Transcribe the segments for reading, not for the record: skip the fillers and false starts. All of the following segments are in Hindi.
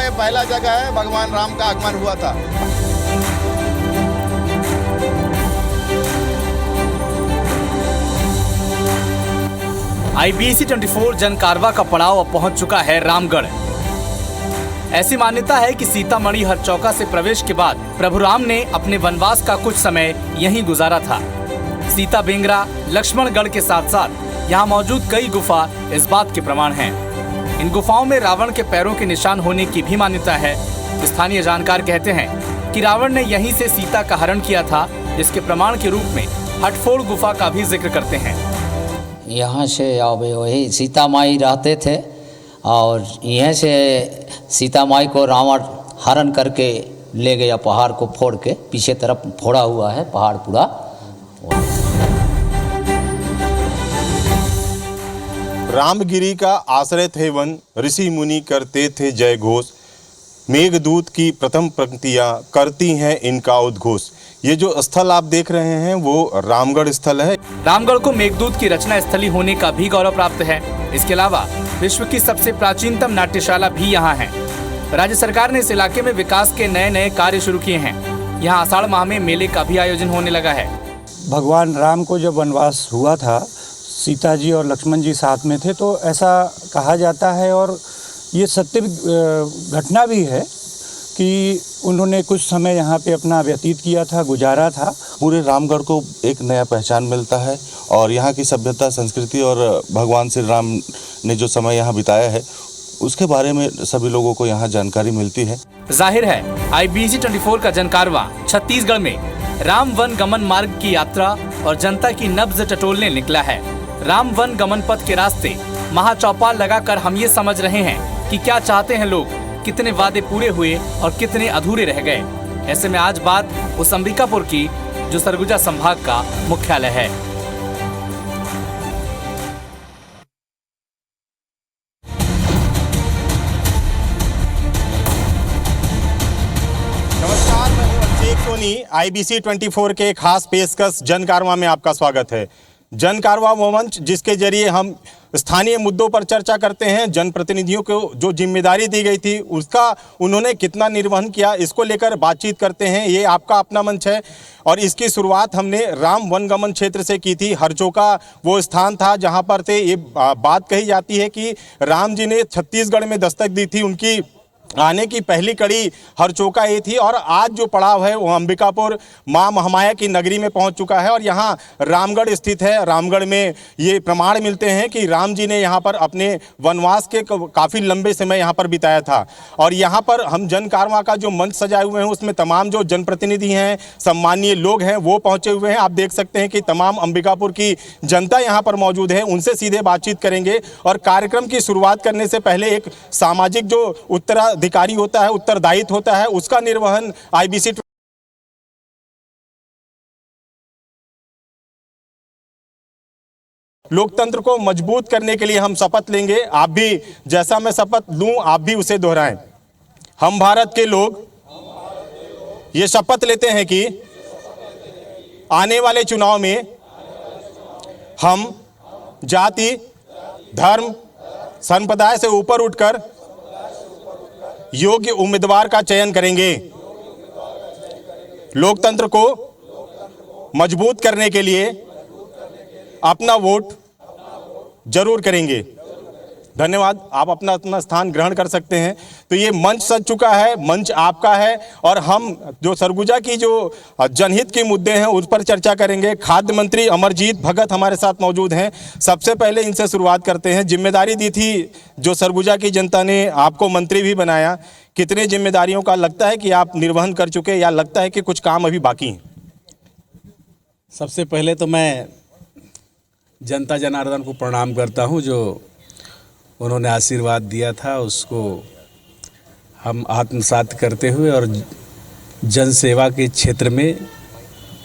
ये पहला जगह है भगवान राम का आगमन हुआ था। IBC 24 जन कारवां का पड़ाव अब पहुंच चुका है रामगढ़। ऐसी मान्यता है कि सीतामढ़ी हरचौका से प्रवेश के बाद प्रभु राम ने अपने वनवास का कुछ समय यहीं गुजारा था। सीता बेंगरा, लक्ष्मणगढ़ के साथ साथ यहाँ मौजूद कई गुफा इस बात के प्रमाण हैं। इन गुफाओं में रावण के पैरों के निशान होने की भी मान्यता है। स्थानीय जानकार कहते हैं कि रावण ने यहीं से सीता का हरण किया था, जिसके प्रमाण के रूप में हटफोड़ गुफा का भी जिक्र करते हैं। यहाँ से अब वही सीता माई रहते थे और यहीं से सीता माई को रावण हरण करके ले गया, पहाड़ को फोड़ के पीछे तरफ फोड़ा हुआ है पहाड़ पूरा। रामगिरी का आश्रय थे वन, ऋषि मुनि करते थे जय घोष। मेघदूत की प्रथम पंक्तियां करती हैं इनका उद्घोष। ये जो स्थल आप देख रहे हैं वो रामगढ़ स्थल है। रामगढ़ को मेघदूत की रचना स्थली होने का भी गौरव प्राप्त है। इसके अलावा विश्व की सबसे प्राचीनतम नाट्यशाला भी यहाँ है। राज्य सरकार ने इस इलाके में विकास के नए नए कार्य शुरू किए हैं। यहाँ आषाढ़ माह में मेले का भी आयोजन होने लगा है। भगवान राम को जब वनवास हुआ था, सीता जी और लक्ष्मण जी साथ में थे, तो ऐसा कहा जाता है और ये सत्य घटना भी है कि उन्होंने कुछ समय यहाँ पे अपना व्यतीत किया था, गुजारा था। पूरे रामगढ़ को एक नया पहचान मिलता है और यहाँ की सभ्यता, संस्कृति और भगवान श्री राम ने जो समय यहाँ बिताया है उसके बारे में सभी लोगों को यहाँ जानकारी मिलती है। जाहिर है IBC 24 का जन कारवां छत्तीसगढ़ में राम वन गमन मार्ग की यात्रा और जनता की नब्ज टटोलने निकला है। राम वन गमन पथ के रास्ते महाचौपाल लगाकर हम ये समझ रहे हैं कि क्या चाहते हैं लोग, कितने वादे पूरे हुए और कितने अधूरे रह गए। ऐसे में आज बात उस अंबिकापुर की जो सरगुजा संभाग का मुख्यालय है। नमस्कार, मैं हूं अभिषेक सोनी। IBC 24 के खास पेशकश जन कारवां में आपका स्वागत है। जन कारवां वो मंच जिसके जरिए हम स्थानीय मुद्दों पर चर्चा करते हैं। जनप्रतिनिधियों को जो जिम्मेदारी दी गई थी उसका उन्होंने कितना निर्वहन किया, इसको लेकर बातचीत करते हैं। ये आपका अपना मंच है और इसकी शुरुआत हमने राम वनगमन क्षेत्र से की थी। हरचौका वो स्थान था जहां पर से ये बात कही जाती है कि राम जी ने छत्तीसगढ़ में दस्तक दी थी। उनकी आने की पहली कड़ी हरचौका ये थी और आज जो पड़ाव है वो अंबिकापुर माँ महामाया की नगरी में पहुंच चुका है और यहाँ रामगढ़ स्थित है। रामगढ़ में ये प्रमाण मिलते हैं कि राम जी ने यहाँ पर अपने वनवास के काफ़ी लंबे समय यहाँ पर बिताया था। और यहाँ पर हम जन कारवां का जो मंच सजाए हुए हैं उसमें तमाम जो जनप्रतिनिधि हैं, सम्मानीय लोग हैं, वो पहुँचे हुए हैं। आप देख सकते हैं कि तमाम अंबिकापुर की जनता यहाँ पर मौजूद है। उनसे सीधे बातचीत करेंगे और कार्यक्रम की शुरुआत करने से पहले एक सामाजिक जो उत्तराधिकारी होता है, उत्तरदायित्व होता है, उसका निर्वहन IBC लोकतंत्र को मजबूत करने के लिए हम शपथ लेंगे। आप भी, जैसा मैं शपथ लूं, आप भी उसे दोहराएं। हम भारत के लोग ये शपथ लेते हैं कि आने वाले चुनाव में हम जाति, धर्म, संप्रदाय से ऊपर उठकर योग्य उम्मीदवार का चयन करेंगे। लोकतंत्र को मजबूत करने के लिए अपना वोट जरूर करेंगे। धन्यवाद। आप अपना अपना स्थान ग्रहण कर सकते हैं। तो ये मंच सज चुका है, मंच आपका है और हम जो सरगुजा की जो जनहित के मुद्दे हैं उस पर चर्चा करेंगे। खाद्य मंत्री अमरजीत भगत हमारे साथ मौजूद हैं। सबसे पहले इनसे शुरुआत करते हैं। जिम्मेदारी दी थी जो सरगुजा की जनता ने, आपको मंत्री भी बनाया, कितने जिम्मेदारियों का लगता है कि आप निर्वहन कर चुके या लगता है कि कुछ काम अभी बाकी हैं? सबसे पहले तो मैं जनता जनार्दन को प्रणाम करता हूं, जो उन्होंने आशीर्वाद दिया था उसको हम आत्मसात करते हुए और जन सेवा के क्षेत्र में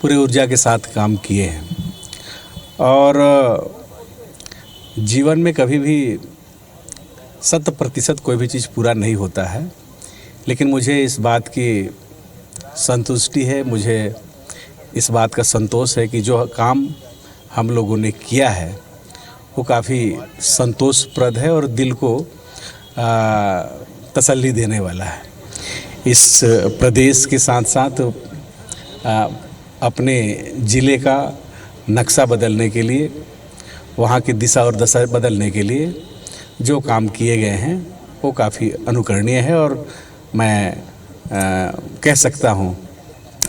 पूरी ऊर्जा के साथ काम किए हैं। और जीवन में कभी भी 100% कोई भी चीज़ पूरा नहीं होता है, लेकिन मुझे इस बात की संतुष्टि है, मुझे इस बात का संतोष है कि जो काम हम लोगों ने किया है वो काफ़ी संतोषप्रद है और दिल को तसल्ली देने वाला है। इस प्रदेश के साथ साथ अपने ज़िले का नक्शा बदलने के लिए, वहाँ की दिशा और दशा बदलने के लिए जो काम किए गए हैं वो काफ़ी अनुकरणीय है और मैं कह सकता हूँ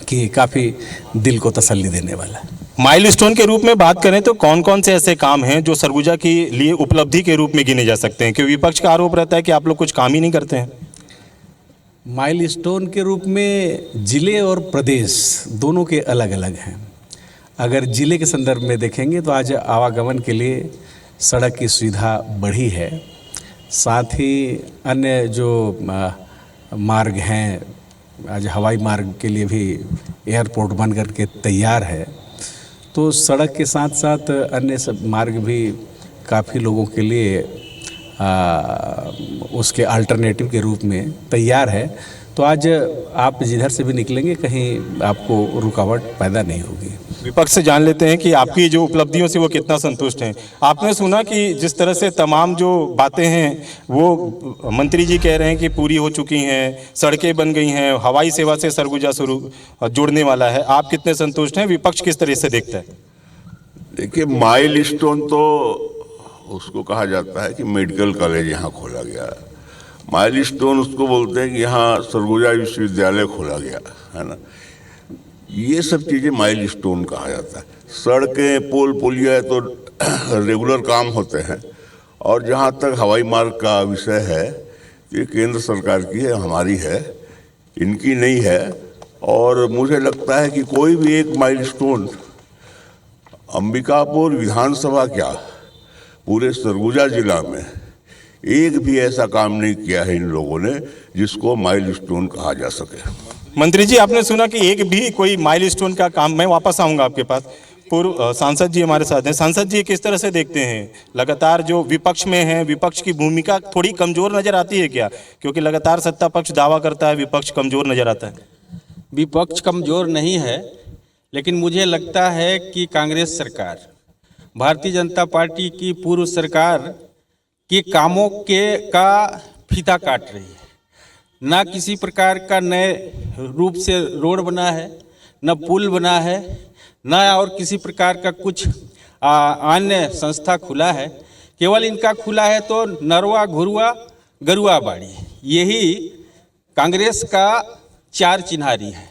कि काफ़ी दिल को तसल्ली देने वाला है। माइलस्टोन के रूप में बात करें तो कौन कौन से ऐसे काम हैं जो सरगुजा के लिए उपलब्धि के रूप में गिने जा सकते हैं? क्योंकि विपक्ष का आरोप रहता है कि आप लोग कुछ काम ही नहीं करते हैं। माइलस्टोन के रूप में ज़िले और प्रदेश दोनों के अलग अलग हैं। अगर ज़िले के संदर्भ में देखेंगे तो आज आवागमन के लिए सड़क की सुविधा बढ़ी है, साथ ही अन्य जो मार्ग हैं, आज हवाई मार्ग के लिए भी एयरपोर्ट बन करके तैयार है, तो सड़क के साथ साथ अन्य सब मार्ग भी काफ़ी लोगों के लिए उसके अल्टरनेटिव के रूप में तैयार है। तो आज आप जिधर से भी निकलेंगे कहीं आपको रुकावट पैदा नहीं होगी। विपक्ष से जान लेते हैं कि आपकी जो उपलब्धियों से वो कितना संतुष्ट हैं। आपने सुना कि जिस तरह से तमाम जो बातें हैं वो मंत्री जी कह रहे हैं कि पूरी हो चुकी हैं, सड़कें बन गई हैं, हवाई सेवा से सरगुजा जुड़ने वाला है। आप कितने संतुष्ट हैं? विपक्ष किस तरह से देखता है? देखिए, माइलस्टोन तो उसको कहा जाता है कि मेडिकल कॉलेज यहाँ खोला गया। माइलस्टोन उसको बोलते हैं कि यहाँ सरगुजा विश्वविद्यालय खोला गया, है ना। ये सब चीज़ें माइलस्टोन कहा जाता है। सड़कें, पोल पुलिया तो रेगुलर काम होते हैं। और जहाँ तक हवाई मार्ग का विषय है, ये केंद्र सरकार की है, हमारी है, इनकी नहीं है। और मुझे लगता है कि कोई भी एक माइलस्टोन अंबिकापुर विधानसभा क्या पूरे सरगुजा जिला में एक भी ऐसा काम नहीं किया है इन लोगों ने जिसको माइलस्टोन कहा जा सके। मंत्री जी, आपने सुना कि एक भी कोई माइलस्टोन का काम, मैं वापस आऊंगा आपके पास। पूर्व सांसद जी हमारे साथ हैं। सांसद जी, किस तरह से देखते हैं लगातार जो विपक्ष में है, विपक्ष की भूमिका थोड़ी कमजोर नजर आती है क्या? क्योंकि लगातार सत्ता पक्ष दावा करता है, विपक्ष कमजोर नजर आता है। विपक्ष कमजोर नहीं है, लेकिन मुझे लगता है कि कांग्रेस सरकार, भारतीय जनता पार्टी की पूर्व सरकार के कामों का फीता काट रही है। ना किसी प्रकार का नए रूप से रोड बना है, न पुल बना है, न और किसी प्रकार का कुछ अन्य संस्था खुला है। केवल इनका खुला है तो नरवा घुरुआ गरुआ बाड़ी, यही कांग्रेस का चार चिन्हारी है।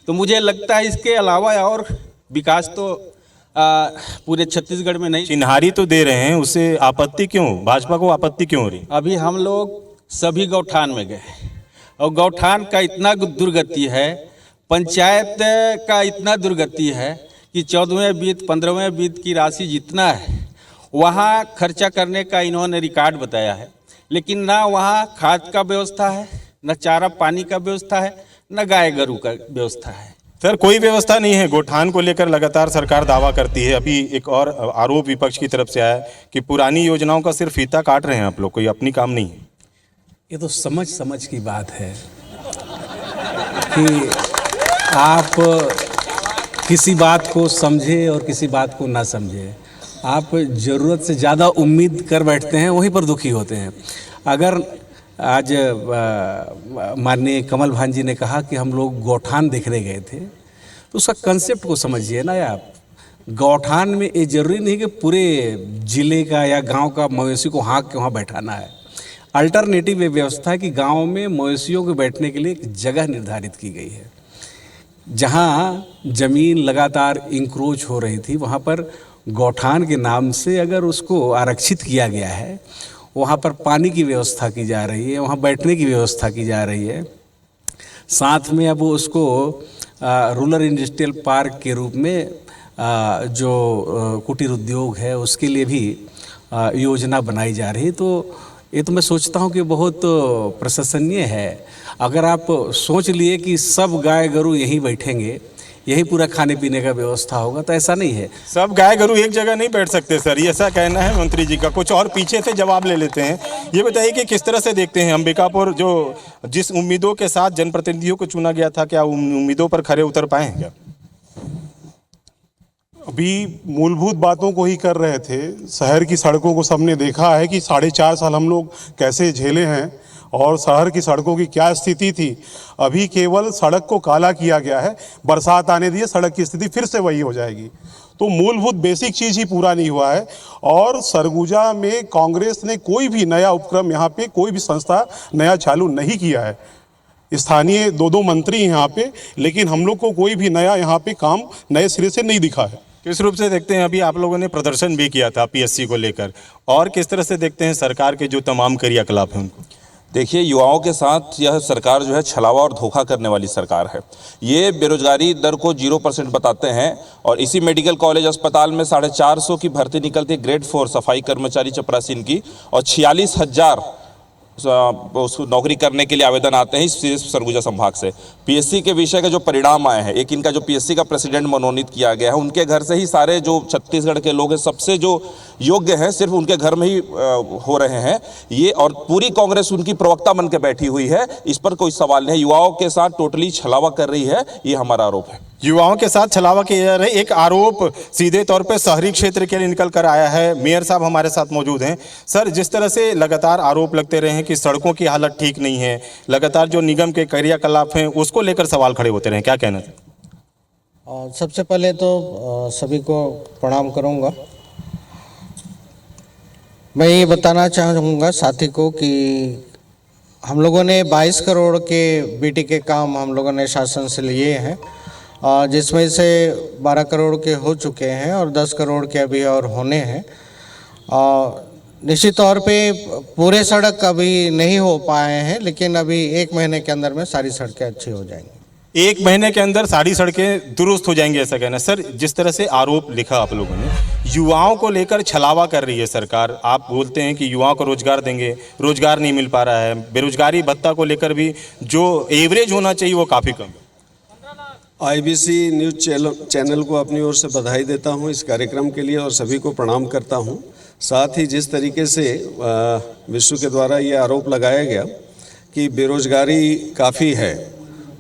तो मुझे लगता है इसके अलावा और विकास तो पूरे छत्तीसगढ़ में नहीं। चिन्हारी तो दे रहे हैं, उससे आपत्ति क्यों, भाजपा को आपत्ति क्यों हो रही? अभी हम लोग सभी गौठान में गए और गौठान का इतना दुर्गति है, पंचायत का इतना दुर्गति है कि 14वें वित्त 15वें वित्त की राशि जितना है वहाँ खर्चा करने का इन्होंने रिकॉर्ड बताया है, लेकिन ना वहाँ खाद का व्यवस्था है, न चारा पानी का व्यवस्था है, न गाय गरू का व्यवस्था है। सर, कोई व्यवस्था नहीं है। गोठान को लेकर लगातार सरकार दावा करती है। अभी एक और आरोप विपक्ष की तरफ से आया कि पुरानी योजनाओं का सिर्फ फीता काट रहे हैं आप लोग, कोई अपनी काम नहीं है। ये तो समझ की बात है कि आप किसी बात को समझे और किसी बात को ना समझे। आप ज़रूरत से ज़्यादा उम्मीद कर बैठते हैं, वहीं पर दुखी होते हैं। अगर आज माननीय कमल भान जी ने कहा कि हम लोग गौठान देखने गए थे, तो उसका कंसेप्ट को समझिए ना आप। गौठान में ये जरूरी नहीं कि पूरे ज़िले का या गांव का मवेशी को हाँक के वहाँ बैठाना है। अल्टरनेटिव ये व्यवस्था है कि गांव में मवेशियों के बैठने के लिए एक जगह निर्धारित की गई है। जहाँ ज़मीन लगातार इंक्रोच हो रही थी, वहाँ पर गौठान के नाम से अगर उसको आरक्षित किया गया है, वहाँ पर पानी की व्यवस्था की जा रही है, वहाँ बैठने की व्यवस्था की जा रही है। साथ में अब उसको रूरल इंडस्ट्रियल पार्क के रूप में जो कुटीर उद्योग है उसके लिए भी योजना बनाई जा रही है। तो ये तो मैं सोचता हूँ कि बहुत प्रशंसनीय है। अगर आप सोच लिए कि सब गाय गरू यहीं बैठेंगे, यही पूरा खाने पीने का व्यवस्था होगा, तो ऐसा नहीं है। सब गाय गरू एक जगह नहीं बैठ सकते सर, ये ऐसा कहना है मंत्री जी का। कुछ और पीछे से जवाब ले लेते हैं। ये बताइए कि किस तरह से देखते हैं अंबिकापुर, जो जिस उम्मीदों के साथ जनप्रतिनिधियों को चुना गया था, क्या उन उम्मीदों पर खरे उतर पाए हैं क्या? अभी मूलभूत बातों को ही कर रहे थे। शहर की सड़कों को सबने देखा है कि 4.5 साल हम लोग कैसे झेले हैं, और शहर की सड़कों की क्या स्थिति थी। अभी केवल सड़क को काला किया गया है, बरसात आने दिए सड़क की स्थिति फिर से वही हो जाएगी। तो मूलभूत बेसिक चीज़ ही पूरा नहीं हुआ है। और सरगुजा में कांग्रेस ने कोई भी नया उपक्रम, यहाँ पे कोई भी संस्था नया चालू नहीं किया है। स्थानीय दो मंत्री हैं यहाँ पे, लेकिन हम लोग को कोई भी नया यहाँ पे काम नए सिरे से नहीं दिखा है। किस रूप से देखते हैं, अभी आप लोगों ने प्रदर्शन भी किया था पीएससी को लेकर, और किस तरह से देखते हैं सरकार के जो तमाम क्रियाकलाप हैं उनको? देखिए, युवाओं के साथ यह सरकार जो है छलावा और धोखा करने वाली सरकार है। ये बेरोजगारी दर को 0% बताते हैं और इसी मेडिकल कॉलेज अस्पताल में 450 की भर्ती निकलती है, ग्रेड 4 सफाई कर्मचारी चपरासीन की, और 46,000 उसको नौकरी करने के लिए आवेदन आते हैं इस सरगुजा संभाग से। पीएससी के विषय का जो परिणाम आए हैं, एक इनका जो पीएससी का प्रेसिडेंट मनोनीत किया गया है, उनके घर से ही सारे जो छत्तीसगढ़ के लोग हैं सबसे जो योग्य हैं सिर्फ उनके घर में ही हो रहे हैं ये, और पूरी कांग्रेस उनकी प्रवक्ता बन के बैठी हुई है। इस पर कोई सवाल नहीं है, युवाओं के साथ टोटली छलावा कर रही है, ये हमारा आरोप है। युवाओं के साथ छलावा किया जा रहा है, एक आरोप सीधे तौर पे शहरी क्षेत्र के लिए निकल कर आया है। मेयर साहब हमारे साथ मौजूद हैं। सर, जिस तरह से लगातार आरोप लगते रहे हैं कि सड़कों की हालत ठीक नहीं है, लगातार जो निगम के क्रियाकलाप हैं उसको लेकर सवाल खड़े होते रहे, क्या कहना था? सबसे पहले तो सभी को प्रणाम करूंगा। मैं ये बताना चाहूँगा साथी को कि हम लोगों ने 22 करोड़ के बीटी के काम हम लोगों ने शासन से लिए हैं, जिसमें से 12 करोड़ के हो चुके हैं और 10 करोड़ के अभी और होने हैं। निश्चित तौर पे पूरे सड़क अभी नहीं हो पाए हैं, लेकिन अभी 1 महीने के अंदर में सारी सड़कें अच्छी हो जाएंगी। 1 महीने के अंदर सारी सड़कें दुरुस्त हो जाएंगी, ऐसा कहना। सर, जिस तरह से आरोप लिखा आप लोगों ने, युवाओं को लेकर छलावा कर रही है सरकार। आप बोलते हैं कि युवाओं को रोजगार देंगे, रोजगार नहीं मिल पा रहा है। बेरोजगारी भत्ता को लेकर भी जो एवरेज होना चाहिए वो काफ़ी कम है। आईबीसी न्यूज़ चैनल को अपनी ओर से बधाई देता हूं इस कार्यक्रम के लिए और सभी को प्रणाम करता हूं। साथ ही जिस तरीके से विश्व के द्वारा ये आरोप लगाया गया कि बेरोजगारी काफ़ी है,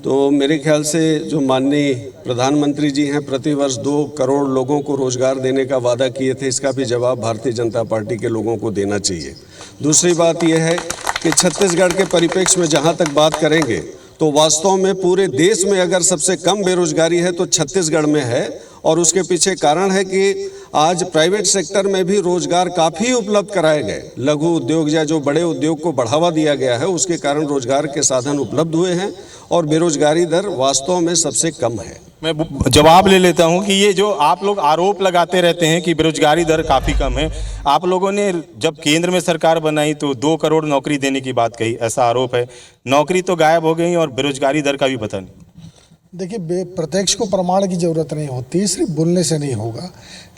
तो मेरे ख्याल से जो माननीय प्रधानमंत्री जी हैं, प्रतिवर्ष 2 करोड़ लोगों को रोजगार देने का वादा किए थे, इसका भी जवाब भारतीय जनता पार्टी के लोगों को देना चाहिए। दूसरी बात यह है कि छत्तीसगढ़ के परिप्रेक्ष्य में जहाँ तक बात करेंगे तो वास्तव में पूरे देश में अगर सबसे कम बेरोजगारी है तो छत्तीसगढ़ में है, और उसके पीछे कारण है कि आज प्राइवेट सेक्टर में भी रोजगार काफ़ी उपलब्ध कराए गए। लघु उद्योग या जो बड़े उद्योग को बढ़ावा दिया गया है, उसके कारण रोजगार के साधन उपलब्ध हुए हैं और बेरोजगारी दर वास्तव में सबसे कम है। मैं जवाब ले लेता हूं कि ये जो आप लोग आरोप लगाते रहते हैं कि बेरोजगारी दर काफ़ी कम है, आप लोगों ने जब केंद्र में सरकार बनाई तो 2 करोड़ नौकरी देने की बात कही, ऐसा आरोप है। नौकरी तो गायब हो गई और बेरोजगारी दर का भी पता नहीं। देखिए, प्रत्यक्ष को प्रमाण की ज़रूरत नहीं होती, सिर्फ बोलने से नहीं होगा।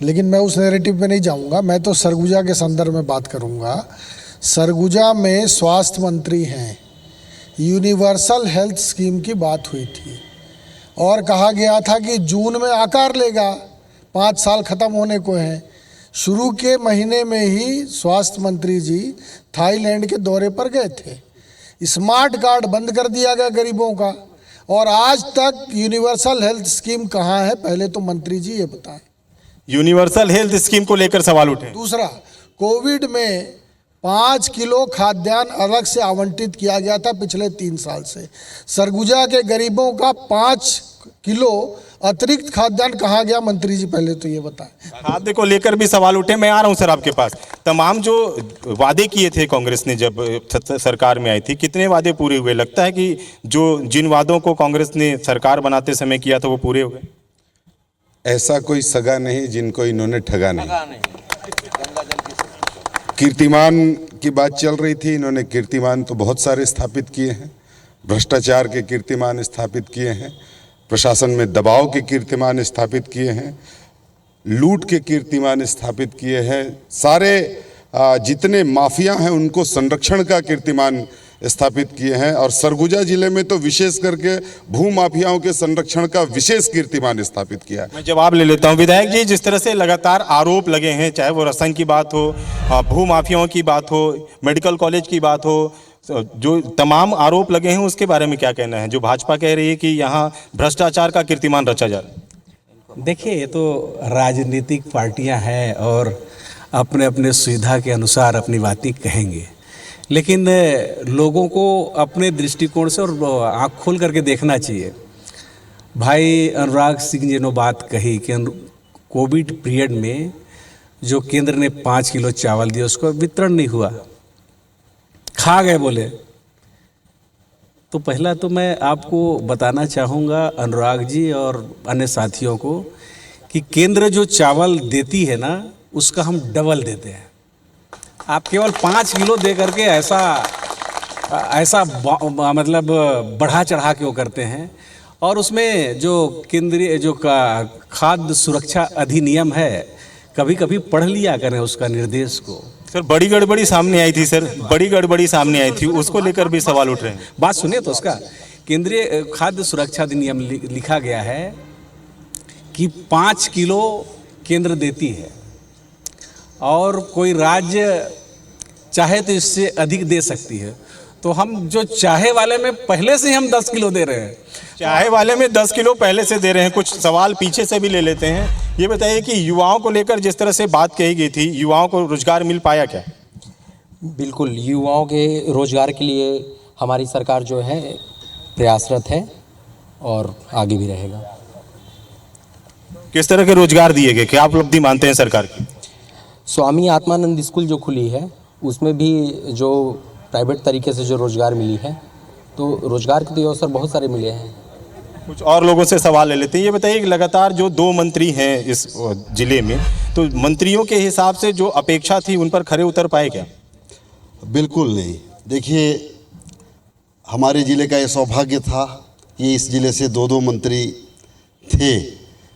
लेकिन मैं उस नैरेटिव पे नहीं जाऊंगा, मैं तो सरगुजा के संदर्भ में बात करूंगा। सरगुजा में स्वास्थ्य मंत्री हैं, यूनिवर्सल हेल्थ स्कीम की बात हुई थी और कहा गया था कि जून में आकार लेगा, 5 साल ख़त्म होने को हैं। शुरू के महीने में ही स्वास्थ्य मंत्री जी थाईलैंड के दौरे पर गए थे। स्मार्ट कार्ड बंद कर दिया गया गरीबों का, और आज तक यूनिवर्सल हेल्थ स्कीम कहाँ है, पहले तो मंत्री जी ये बताएं। यूनिवर्सल हेल्थ स्कीम को लेकर सवाल उठे। दूसरा, कोविड में 5 किलो खाद्यान्न अलग से आवंटित किया गया था पिछले 3 साल से। सरगुजा के गरीबों का 5 किलो अतिरिक्त खाद्यान्न कहाँ गया, मंत्री जी पहले तो ये बताएं। खाद्य को लेकर भी सवाल उठे। मैं आ रहा हूँ सर आपके पास। तमाम जो वादे किए थे कांग्रेस ने जब सरकार में आई थी, कितने वादे पूरे हुए? लगता है कि जो जिन वादों को कांग्रेस ने सरकार बनाते समय किया था वो पूरे हो गए? ऐसा कोई सगा नहीं जिनको इन्होंने ठगा नहीं। कीर्तिमान की बात चल रही थी, इन्होंने कीर्तिमान तो बहुत सारे स्थापित किए हैं। भ्रष्टाचार के कीर्तिमान स्थापित किए हैं, प्रशासन में दबाव के कीर्तिमान स्थापित किए हैं, लूट के कीर्तिमान स्थापित किए हैं। सारे जितने माफिया हैं उनको संरक्षण का कीर्तिमान स्थापित किए हैं, और सरगुजा जिले में तो विशेष करके भू माफियाओं के संरक्षण का विशेष कीर्तिमान स्थापित किया है। मैं जवाब ले लेता हूं। विधायक जी, जिस तरह से लगातार आरोप लगे हैं, चाहे वो रसंग की बात हो, भू माफियाओं की बात हो, मेडिकल कॉलेज की बात हो, जो तमाम आरोप लगे हैं उसके बारे में क्या कहना है? जो भाजपा कह रही है कि यहाँ भ्रष्टाचार का कीर्तिमान रचा जा रहा है। देखिए, ये तो राजनीतिक पार्टियां हैं और अपने अपने सुविधा के अनुसार अपनी बातें कहेंगे, लेकिन लोगों को अपने दृष्टिकोण से और आँख खोल करके देखना चाहिए। भाई अनुराग सिंह जी ने बात कही कि कोविड पीरियड में जो केंद्र ने 5 किलो चावल दिया उसका वितरण नहीं हुआ, खा गए बोले। तो पहला तो मैं आपको बताना चाहूँगा अनुराग जी और अन्य साथियों को कि केंद्र जो चावल देती है ना उसका हम डबल देते हैं। आप केवल 5 किलो दे करके ऐसा मतलब बढ़ा चढ़ा के वो करते हैं। और उसमें जो केंद्रीय जो खाद्य सुरक्षा अधिनियम है, कभी कभी पढ़ लिया करें उसका निर्देश को। सर बड़ी गड़बड़ी सामने आई थी, सर बड़ी गड़बड़ी सामने आई थी, उसको लेकर भी सवाल उठ रहे हैं। बात सुनिए तो उसका केंद्रीय खाद्य सुरक्षा अधिनियम लिखा गया है कि 5 किलो केंद्र देती है और कोई राज्य चाहे तो इससे अधिक दे सकती है। तो हम जो चाहे वाले में पहले से हम 10 किलो दे रहे हैं। चाहे वाले में 10 किलो पहले से दे रहे हैं। कुछ सवाल पीछे से भी ले लेते हैं। ये बताइए कि युवाओं को लेकर जिस तरह से बात कही गई थी, युवाओं को रोजगार मिल पाया क्या? बिल्कुल, युवाओं के रोजगार के लिए हमारी सरकार जो है प्रयासरत है और आगे भी रहेगा। किस तरह के रोजगार दिए गए, क्या उपलब्धि मानते हैं सरकार की? स्वामी आत्मानंद स्कूल जो खुली है उसमें भी जो प्राइवेट तरीके से जो रोजगार मिली है, तो रोजगार के तो अवसर बहुत सारे मिले हैं। कुछ और लोगों से सवाल ले लेते हैं। ये बताइए कि लगातार जो 2 मंत्री हैं इस जिले में, तो मंत्रियों के हिसाब से जो अपेक्षा थी उन पर खरे उतर पाए क्या? बिल्कुल नहीं। देखिए, हमारे ज़िले का ये सौभाग्य था कि इस ज़िले से 2 मंत्री थे।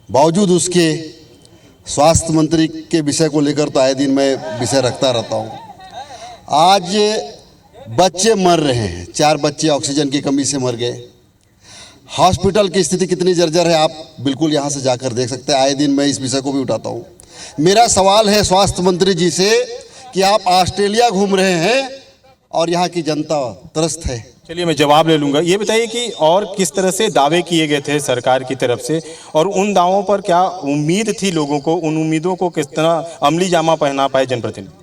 बावजूद उसके स्वास्थ्य मंत्री के विषय को लेकर तो आए दिन मैं विषय रखता रहता हूँ। आज बच्चे मर रहे हैं, 4 बच्चे ऑक्सीजन की कमी से मर गए। हॉस्पिटल की स्थिति कितनी जर्जर है आप बिल्कुल यहाँ से जाकर देख सकते हैं। आए दिन मैं इस विषय को भी उठाता हूँ। मेरा सवाल है स्वास्थ्य मंत्री जी से कि आप ऑस्ट्रेलिया घूम रहे हैं और यहाँ की जनता त्रस्त है। चलिए मैं जवाब ले लूँगा। ये बताइए कि और किस तरह से दावे किए गए थे सरकार की तरफ से, और उन दावों पर क्या उम्मीद थी लोगों को, उन उम्मीदों को किस तरह अमली जामा पहना पाए जनप्रतिनिधि?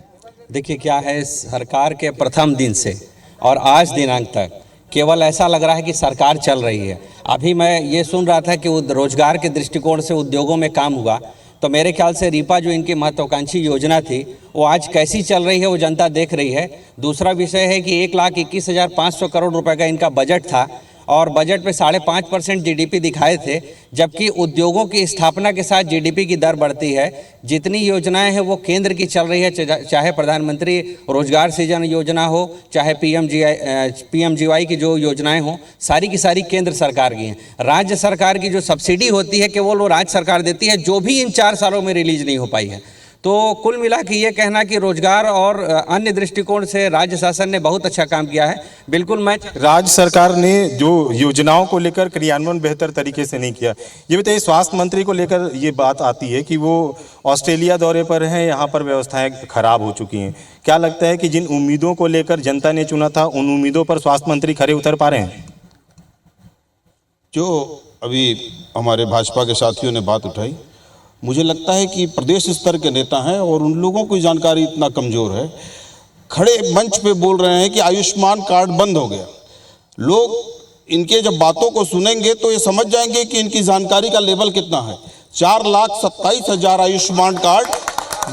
देखिए क्या है, सरकार के प्रथम दिन से और आज दिनांक तक केवल ऐसा लग रहा है कि सरकार चल रही है। अभी मैं ये सुन रहा था कि रोजगार के दृष्टिकोण से उद्योगों में काम हुआ, तो मेरे ख्याल से रीपा जो इनकी महत्वाकांक्षी योजना थी वो आज कैसी चल रही है वो जनता देख रही है। दूसरा विषय है कि 1,21,500 करोड़ रुपए का इनका बजट था और बजट पे 5.5% जीडीपी दिखाए थे, जबकि उद्योगों की स्थापना के साथ जीडीपी की दर बढ़ती है। जितनी योजनाएं हैं वो केंद्र की चल रही है, चाहे प्रधानमंत्री रोजगार सृजन योजना हो, चाहे पीएमजीवाई की जो योजनाएं हो, सारी की सारी केंद्र सरकार की हैं। राज्य सरकार की जो सब्सिडी होती है केवल वो राज्य सरकार देती है, जो भी इन 4 सालों में रिलीज नहीं हो पाई है। तो कुल मिला के ये कहना कि रोजगार और अन्य दृष्टिकोण से राज्य शासन ने बहुत अच्छा काम किया है, बिल्कुल मैं राज्य सरकार ने जो योजनाओं को लेकर क्रियान्वयन बेहतर तरीके से नहीं किया। ये बताइए, स्वास्थ्य मंत्री को लेकर ये बात आती है कि वो ऑस्ट्रेलिया दौरे पर हैं, यहाँ पर व्यवस्थाएं खराब हो चुकी हैं। क्या लगता है कि जिन उम्मीदों को लेकर जनता ने चुना था उन उम्मीदों पर स्वास्थ्य मंत्री खरे उतर पा रहे हैं? जो अभी हमारे भाजपा के साथियों ने बात उठाई, मुझे लगता है कि प्रदेश स्तर के नेता हैं और उन लोगों की जानकारी इतना कमज़ोर है। खड़े मंच पे बोल रहे हैं कि आयुष्मान कार्ड बंद हो गया। लोग इनके जब बातों को सुनेंगे तो ये समझ जाएंगे कि इनकी जानकारी का लेवल कितना है। 4,27,000 आयुष्मान कार्ड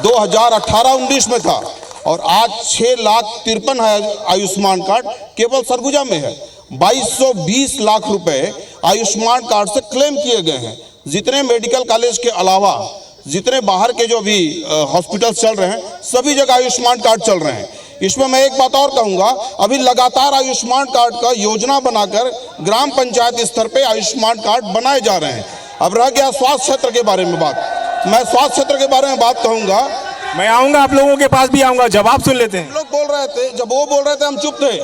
2018-19 में था और आज 6,53,000 आयुष्मान कार्ड केवल सरगुजा में है। 2,220 लाख रुपए आयुष्मान कार्ड से क्लेम किए गए हैं। जितने मेडिकल कॉलेज के अलावा जितने बाहर के जो भी हॉस्पिटल्स चल रहे हैं, सभी जगह आयुष्मान कार्ड चल रहे हैं। इसमें मैं एक बात और कहूँगा, अभी लगातार आयुष्मान कार्ड का योजना बनाकर ग्राम पंचायत स्तर पे आयुष्मान कार्ड बनाए जा रहे हैं। अब रह गया स्वास्थ्य क्षेत्र के बारे में बात। मैं स्वास्थ्य क्षेत्र के बारे में बात कहूँगा। मैं आऊँगा, आप लोगों के पास भी आऊँगा, जवाब सुन लेते हैं। लोग बोल रहे थे, जब वो बोल रहे थे हम चुप थे।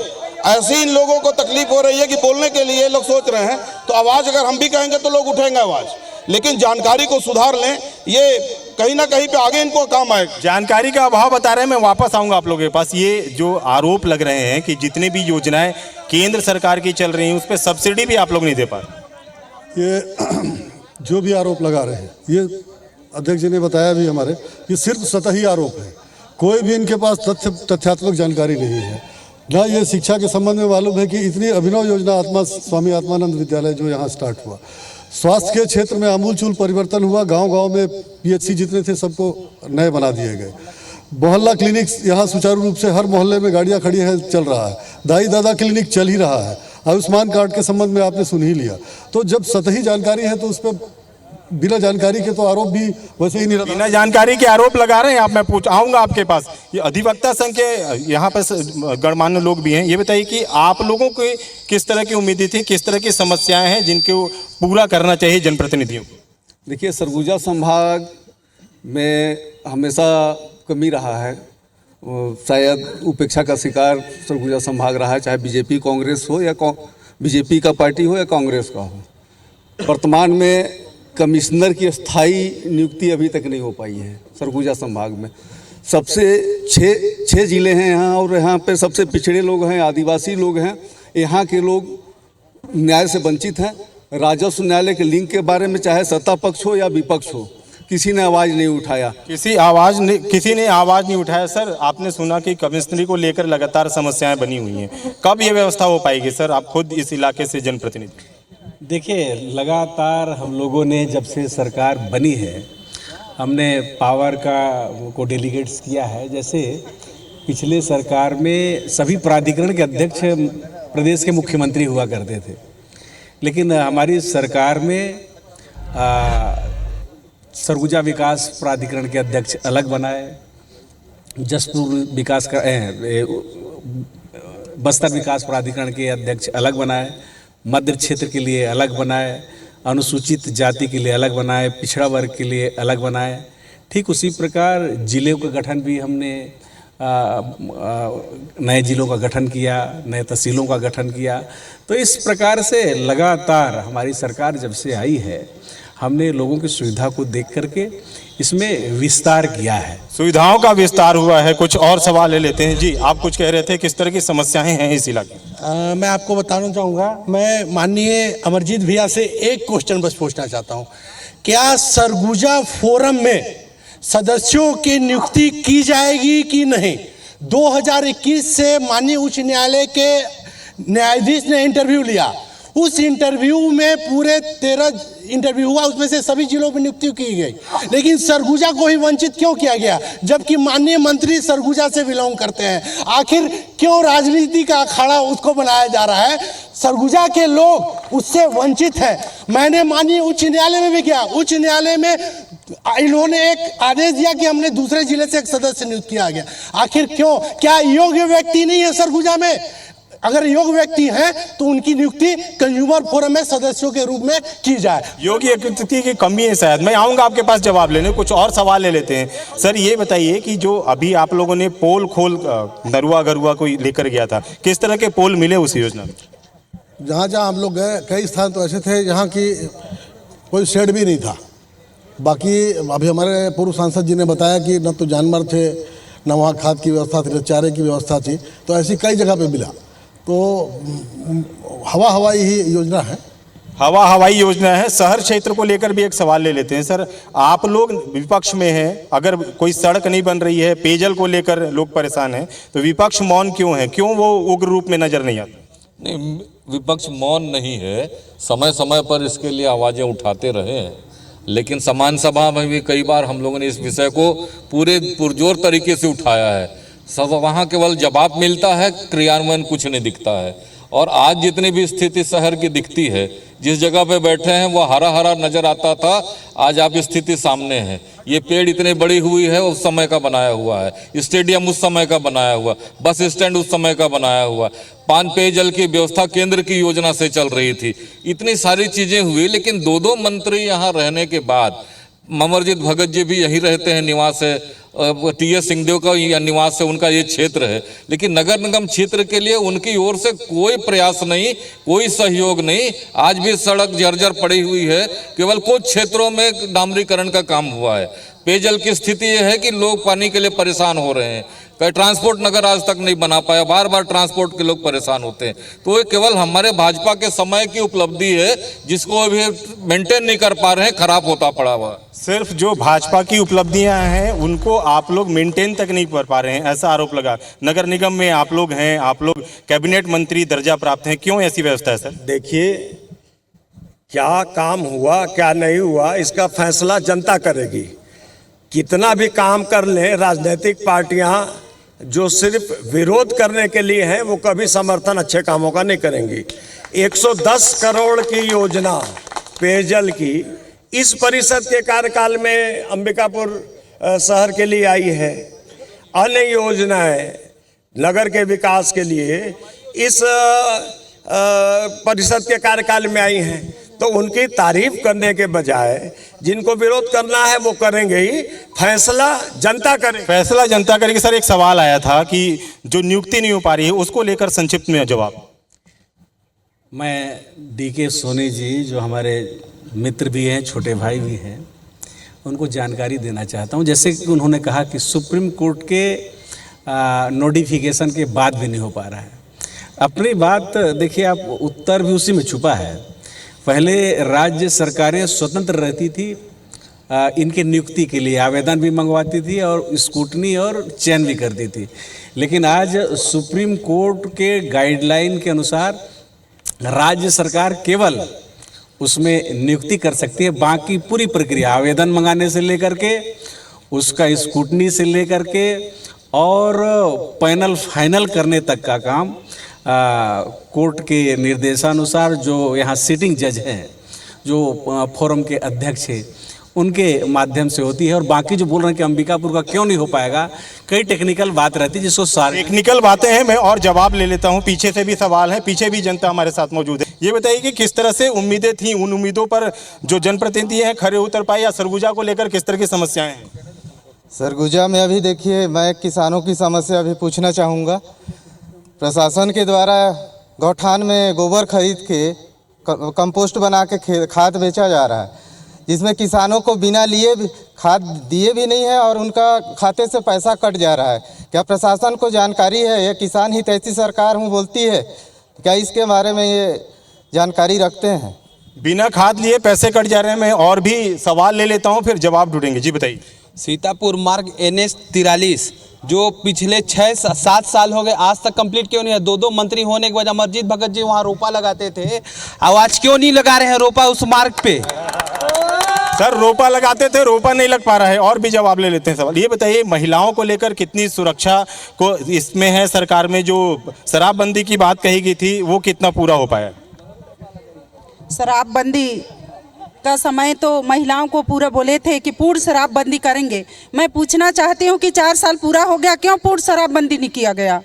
ऐसे इन लोगों को तकलीफ हो रही है कि बोलने के लिए लोग सोच रहे हैं, तो आवाज़ अगर हम भी कहेंगे तो लोग उठेंगे आवाज़। लेकिन जानकारी को सुधार लें, ये कहीं ना कहीं पे आगे इनको काम आएगा। जानकारी का अभाव बता रहे हैं, मैं वापस आऊंगा आप लोगों के पास। ये जो आरोप लग रहे हैं कि जितने भी योजनाएं केंद्र सरकार की चल रही हैं उस पर सब्सिडी भी आप लोग नहीं दे पा रहे, ये जो भी आरोप लगा रहे हैं, ये अध्यक्ष जी ने बताया भी हमारे, ये सिर्फ सतही आरोप है। कोई भी इनके पास तथ्यात्मक जानकारी नहीं है। ना ये शिक्षा के संबंध में मालूम है कि इतनी अभिनव योजना स्वामी आत्मानंद विद्यालय जो यहाँ स्टार्ट हुआ, स्वास्थ्य के क्षेत्र में आमूलचूल परिवर्तन हुआ। गांव-गांव में पीएचसी जितने थे सबको नए बना दिए गए। मोहल्ला क्लिनिक यहाँ सुचारू रूप से हर मोहल्ले में गाड़ियाँ खड़ी है, चल रहा है। दाई दादा क्लिनिक चल ही रहा है। आयुष्मान कार्ड के संबंध में आपने सुन ही लिया। तो जब सतही जानकारी है तो उस पर बिना जानकारी के तो आरोप भी वैसे ही नहीं रहता। बिना जानकारी के आरोप लगा रहे हैं आप। मैं पूछ आऊँगा आपके पास। ये अधिवक्ता संघ के यहाँ पर गणमान्य लोग भी हैं। ये बताइए कि आप लोगों को किस तरह की उम्मीदें थी, किस तरह की समस्याएं हैं जिनको पूरा करना चाहिए जनप्रतिनिधियों को? देखिए, सरगुजा संभाग में हमेशा कमी रहा है। शायद उपेक्षा का शिकार सरगुजा संभाग रहा है, चाहे बीजेपी कांग्रेस हो या बीजेपी का पार्टी हो या कांग्रेस का हो। वर्तमान में कमिश्नर की स्थायी नियुक्ति अभी तक नहीं हो पाई है सरगुजा संभाग में। सबसे छः ज़िले हैं यहाँ, और यहाँ पे सबसे पिछड़े लोग हैं, आदिवासी लोग हैं। यहाँ के लोग न्याय से वंचित हैं। राजस्व न्यायालय के लिंक के बारे में चाहे सत्ता पक्ष हो या विपक्ष हो, किसी ने आवाज़ नहीं उठाया। किसी ने आवाज़ नहीं उठाया। सर, आपने सुना कि कमिश्नरी को लेकर लगातार समस्याएं बनी हुई हैं। कब ये व्यवस्था हो पाएगी सर? आप खुद इस इलाके से जनप्रतिनिधि। देखिए, लगातार हम लोगों ने जब से सरकार बनी है, हमने पावर को डेलीगेट्स किया है। जैसे पिछले सरकार में सभी प्राधिकरण के अध्यक्ष प्रदेश के मुख्यमंत्री हुआ करते थे, लेकिन हमारी सरकार में सरगुजा विकास प्राधिकरण के अध्यक्ष अलग बनाए, जसपुर विकास का बस्तर विकास प्राधिकरण के अध्यक्ष अलग बनाए, मध्य क्षेत्र के लिए अलग बनाए, अनुसूचित जाति के लिए अलग बनाए, पिछड़ा वर्ग के लिए अलग बनाए। ठीक उसी प्रकार जिलों का गठन भी हमने नए जिलों का गठन किया, नए तहसीलों का गठन किया। तो इस प्रकार से लगातार हमारी सरकार जब से आई है, हमने लोगों की सुविधा को देख करके इसमें विस्तार किया है। सुविधाओं का विस्तार हुआ है। कुछ और सवाल ले लेते हैं। जी, आप कुछ कह रहे थे, किस तरह की समस्याएं हैं इस इलाके में? मैं आपको बताना चाहूँगा। मैं माननीय अमरजीत भैया से एक क्वेश्चन बस पूछना चाहता हूँ। क्या सरगुजा फोरम में सदस्यों की नियुक्ति की जाएगी कि नहीं? 2021 से माननीय उच्च न्यायालय के न्यायाधीश ने इंटरव्यू लिया। उस इंटरव्यू में पूरे 13 इंटरव्यू हुआ, उसमें से सभी जिलों में नियुक्ति की गई, लेकिन सरगुजा को ही वंचित क्यों किया गया, जबकि माननीय मंत्री सरगुजा से बिलोंग करते हैं? आखिर क्यों राजनीति का अखाड़ा उसको बनाया जा रहा है? सरगुजा के लोग उससे वंचित हैं। मैंने माननीय उच्च न्यायालय में भी किया। उच्च न्यायालय में इन्होंने एक आदेश दिया कि हमने दूसरे जिले से एक सदस्य नियुक्त किया गया। आखिर क्यों? क्या योग्य व्यक्ति नहीं है सरगुजा में? अगर योग्य व्यक्ति हैं तो उनकी नियुक्ति कंज्यूमर फोरम में सदस्यों के रूप में की जाए। योग्य व्यक्ति की कमी है शायद। मैं आऊँगा आपके पास जवाब लेने। कुछ और सवाल ले लेते हैं। सर, ये बताइए कि जो अभी आप लोगों ने पोल खोल नरुआ गरुआ को लेकर गया था, किस तरह के पोल मिले उस योजना में? जहाँ जहाँ हम लोग गए, कई स्थान तो ऐसे थे जहाँ की कोई शेड भी नहीं था। बाकी अभी हमारे पूर्व सांसद जी ने बताया कि न तो जानवर थे, न वहाँ खाद की व्यवस्था थी, न चारे की व्यवस्था थी। तो ऐसी कई जगह पे मिला। तो हवाई ही योजना है। हवाई योजना है। शहर क्षेत्र को लेकर भी एक सवाल ले लेते हैं। सर, आप लोग विपक्ष में हैं, अगर कोई सड़क नहीं बन रही है, पेयजल को लेकर लोग परेशान हैं, तो विपक्ष मौन क्यों है? क्यों वो उग्र रूप में नजर नहीं आता? नहीं, विपक्ष मौन नहीं है। समय समय पर इसके लिए आवाज़ें उठाते रहे हैं, लेकिन समान सभा में भी कई बार हम लोगों ने इस विषय को पूरे पुरजोर तरीके से उठाया है। सब वहाँ केवल जवाब मिलता है, क्रियान्वयन कुछ नहीं दिखता है। और आज जितनी भी स्थिति शहर की दिखती है, जिस जगह पे बैठे हैं वो हरा हरा नजर आता था, आज आप स्थिति सामने है। ये पेड़ इतनी बड़ी हुई है, उस समय का बनाया हुआ है। स्टेडियम उस समय का बनाया हुआ, बस स्टैंड उस समय का बनाया हुआ, पान पेयजल की व्यवस्था केंद्र की योजना से चल रही थी। इतनी सारी चीजें हुई, लेकिन दो मंत्री यहाँ रहने के बाद, अमरजीत भगत जी भी यही रहते हैं, निवास है, टी.एस. सिंहदेव का निवास है, उनका ये क्षेत्र है, लेकिन नगर निगम क्षेत्र के लिए उनकी ओर से कोई प्रयास नहीं, कोई सहयोग नहीं। आज भी सड़क जर्जर पड़ी हुई है, केवल कुछ क्षेत्रों में डामरीकरण का काम हुआ है। पेयजल की स्थिति यह है कि लोग पानी के लिए परेशान हो रहे हैं। कहीं ट्रांसपोर्ट नगर आज तक नहीं बना पाया, बार बार ट्रांसपोर्ट के लोग परेशान होते हैं। तो ये केवल हमारे भाजपा के समय की उपलब्धि है जिसको अभी मेंटेन नहीं कर पा रहे हैं, खराब होता पड़ा हुआ। सिर्फ जो भाजपा की उपलब्धियां हैं उनको आप लोग मेंटेन तक नहीं कर पा रहे हैं, ऐसा आरोप लगा। नगर निगम में आप लोग हैं, आप लोग कैबिनेट मंत्री दर्जा प्राप्त हैं, क्यों ऐसी व्यवस्था है सर? देखिए, क्या काम हुआ क्या नहीं हुआ इसका फैसला जनता करेगी। कितना भी काम कर लें, राजनीतिक पार्टियां जो सिर्फ विरोध करने के लिए हैं वो कभी समर्थन अच्छे कामों का नहीं करेंगी। 110 करोड़ की योजना पेयजल की इस परिषद के कार्यकाल में अंबिकापुर शहर के लिए आई है। अन्य योजनाएं नगर के विकास के लिए इस परिषद के कार्यकाल में आई हैं। तो उनकी तारीफ करने के बजाय जिनको विरोध करना है वो करेंगे ही, फैसला जनता करेगी। फैसला जनता करेगी। सर, एक सवाल आया था कि जो नियुक्ति नहीं हो पा रही है उसको लेकर संक्षिप्त में जवाब। मैं DK सोनी जी जो हमारे मित्र भी हैं, छोटे भाई भी हैं, उनको जानकारी देना चाहता हूं। जैसे कि उन्होंने कहा कि सुप्रीम कोर्ट के नोटिफिकेशन के बाद भी नहीं हो पा रहा है। अपनी बात देखिए, आप उत्तर भी उसी में छुपा है। पहले राज्य सरकारें स्वतंत्र रहती थी इनके नियुक्ति के लिए, आवेदन भी मंगवाती थी और स्क्रूटनी और चयन भी करती थी। लेकिन आज सुप्रीम कोर्ट के गाइडलाइन के अनुसार राज्य सरकार केवल उसमें नियुक्ति कर सकती है। बाकी पूरी प्रक्रिया आवेदन मंगाने से लेकर के, उसका स्क्रूटनी से लेकर के और पैनल फाइनल करने तक का काम कोर्ट के निर्देशानुसार जो यहाँ सिटिंग जज हैं, जो फोरम के अध्यक्ष हैं, उनके माध्यम से होती है। और बाकी जो बोल रहे हैं कि अंबिकापुर का क्यों नहीं हो पाएगा, कई टेक्निकल बात रहती है जिसको सारे टेक्निकल बातें हैं। मैं और जवाब ले लेता हूं, पीछे से भी सवाल है, पीछे भी जनता हमारे साथ मौजूद है। ये बताइए कि किस तरह से उम्मीदें थी, उन उम्मीदों पर जो जनप्रतिनिधि हैं खरे उतर पाए, या सरगुजा को लेकर किस तरह की समस्याएं हैं? सरगुजा में अभी देखिए, मैं किसानों की समस्या अभी पूछना चाहूँगा। प्रशासन के द्वारा गौठान में गोबर खरीद के कंपोस्ट बना के खाद बेचा जा रहा है, जिसमें किसानों को बिना लिए भी खाद दिए भी नहीं है और उनका खाते से पैसा कट जा रहा है। क्या प्रशासन को जानकारी है? ये किसान हितैषी सरकार हूँ बोलती है, क्या इसके बारे में ये जानकारी रखते हैं? बिना खाद लिए पैसे कट जा रहे हैं। मैं और भी सवाल ले लेता हूँ, फिर जवाब ढूंढेंगे। जी बताइए। सीतापुर मार्ग NH 43 जो पिछले 6-7 साल हो गए आज तक कंप्लीट क्यों नहीं है? 2 मंत्री होने के बाद अमरजीत भगत जी वहाँ रोपा लगाते थे, आवाज क्यों नहीं लगा रहे हैं रोपा उस मार्ग पे? सर, रोपा लगाते थे, रोपा नहीं लग पा रहा है। और भी जवाब ले लेते हैं सवाल। ये बताइए, महिलाओं को लेकर कितनी सुरक्षा को इसमें है सरकार में? जो शराबबंदी की बात कही गई थी वो कितना पूरा हो पाया? शराबबंदी का समय तो महिलाओं को पूरा बोले थे कि पूर्ण शराबबंदी करेंगे। मैं पूछना चाहती हूँ कि 4 साल पूरा हो गया, क्यों पूर्ण शराबबंदी नहीं किया गया?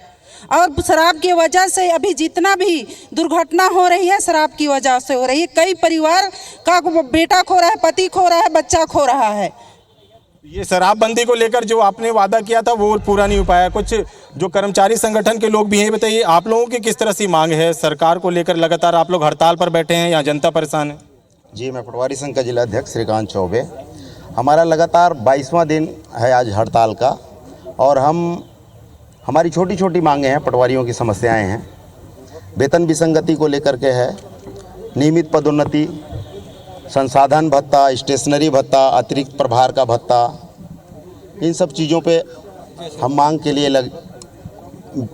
और शराब की वजह से अभी जितना भी दुर्घटना हो रही है शराब की वजह से हो रही है। कई परिवार का बेटा खो रहा है, पति खो रहा है, बच्चा खो रहा है। ये शराबबंदी को लेकर जो आपने वादा किया था वो पूरा नहीं हो पाया। कुछ जो कर्मचारी संगठन के लोग भी हैं, बताइए आप लोगों की किस तरह से मांग है सरकार को लेकर? लगातार आप लोग हड़ताल पर बैठे हैं या जनता परेशान है? जी, मैं पटवारी संघ का जिला अध्यक्ष श्रीकांत चौबे। हमारा लगातार 22वां दिन है आज हड़ताल का, और हमारी छोटी छोटी मांगें हैं, पटवारियों की समस्याएं हैं। वेतन विसंगति को लेकर के है, नियमित पदोन्नति, संसाधन भत्ता, स्टेशनरी भत्ता, अतिरिक्त प्रभार का भत्ता, इन सब चीज़ों पे हम मांग के लिए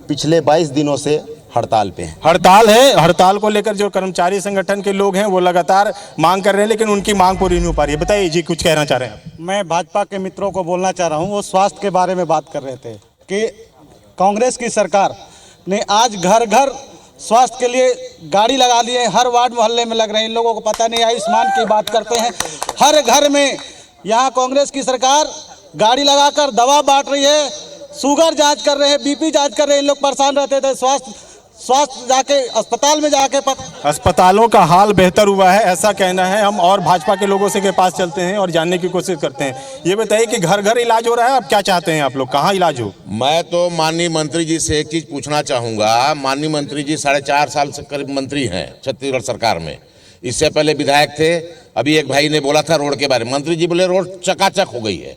पिछले 22 दिनों से हड़ताल पे हैं। हड़ताल है। हड़ताल को लेकर जो कर्मचारी संगठन के लोग हैं वो लगातार मांग कर रहे हैं, लेकिन उनकी मांग पूरी नहीं हो पा रही है। बताइए जी, कुछ कहना चाह रहे हैं? मैं भाजपा के मित्रों को बोलना चाह रहा हूँ, वो स्वास्थ्य के बारे में बात कर रहे थे कि कांग्रेस की सरकार ने आज घर घर स्वास्थ्य के लिए गाड़ी लगा दी है, हर वार्ड मोहल्ले में लग रहे हैं। इन लोगों को पता नहीं, आयुष्मान की बात करते हैं। हर घर में यहाँ कांग्रेस की सरकार गाड़ी लगाकर दवा बांट रही है, शुगर जांच कर रहे हैं, BP जांच कर रहे हैं। इन लोग परेशान रहते थे, स्वास्थ्य जाके अस्पताल में जाके अस्पतालों का हाल बेहतर हुआ है, ऐसा कहना है। हम और भाजपा के लोगों से के पास चलते हैं और जानने की कोशिश करते हैं। ये बताइए कि घर घर इलाज हो रहा है, आप क्या चाहते हैं? आप लोग कहाँ इलाज हो? मैं तो माननीय मंत्री जी से एक चीज़ पूछना चाहूँगा। माननीय मंत्री जी 4.5 साल से करीब मंत्री हैं छत्तीसगढ़ सरकार में, इससे पहले विधायक थे। अभी एक भाई ने बोला था रोड के बारे में, मंत्री जी बोले रोड चकाचक हो गई है।